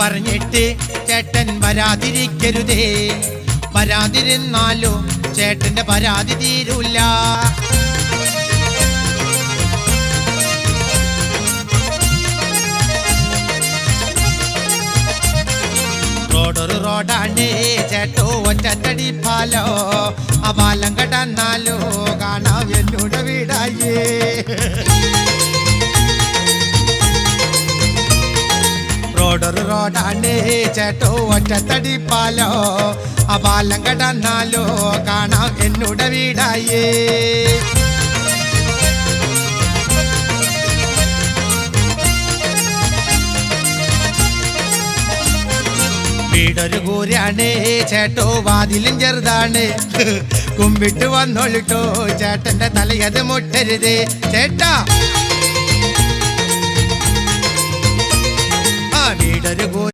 പറഞ്ഞിട്ട് ചേട്ടൻ വരാതിരിക്കരുതേ. വരാതിരുന്നാലോ ചേട്ടന്റെ പരാതി തീരൂല. റോഡൊരു റോഡാണ് ചേട്ടോ, ഒറ്റത്തടി പാലോ. ആ പാലം കടന്നാലോ കാണാം എന്നോട് വീടായേ. റോഡൊരു റോഡാണ് ചേട്ടോ, ഒറ്റത്തടി പാലോ. ആ പാലം കടന്നാലോ കാണാം എന്നോട് വീടായേ. വീടൊരു കൂരാണ് ചേട്ടോ, വാതിലും ചെറുതാണ്. കുമ്പിട്ട് വന്നോളിട്ടോ ചേട്ടന്റെ തലയത് മുട്ടരുത് ചേട്ടാ. വീടൊരു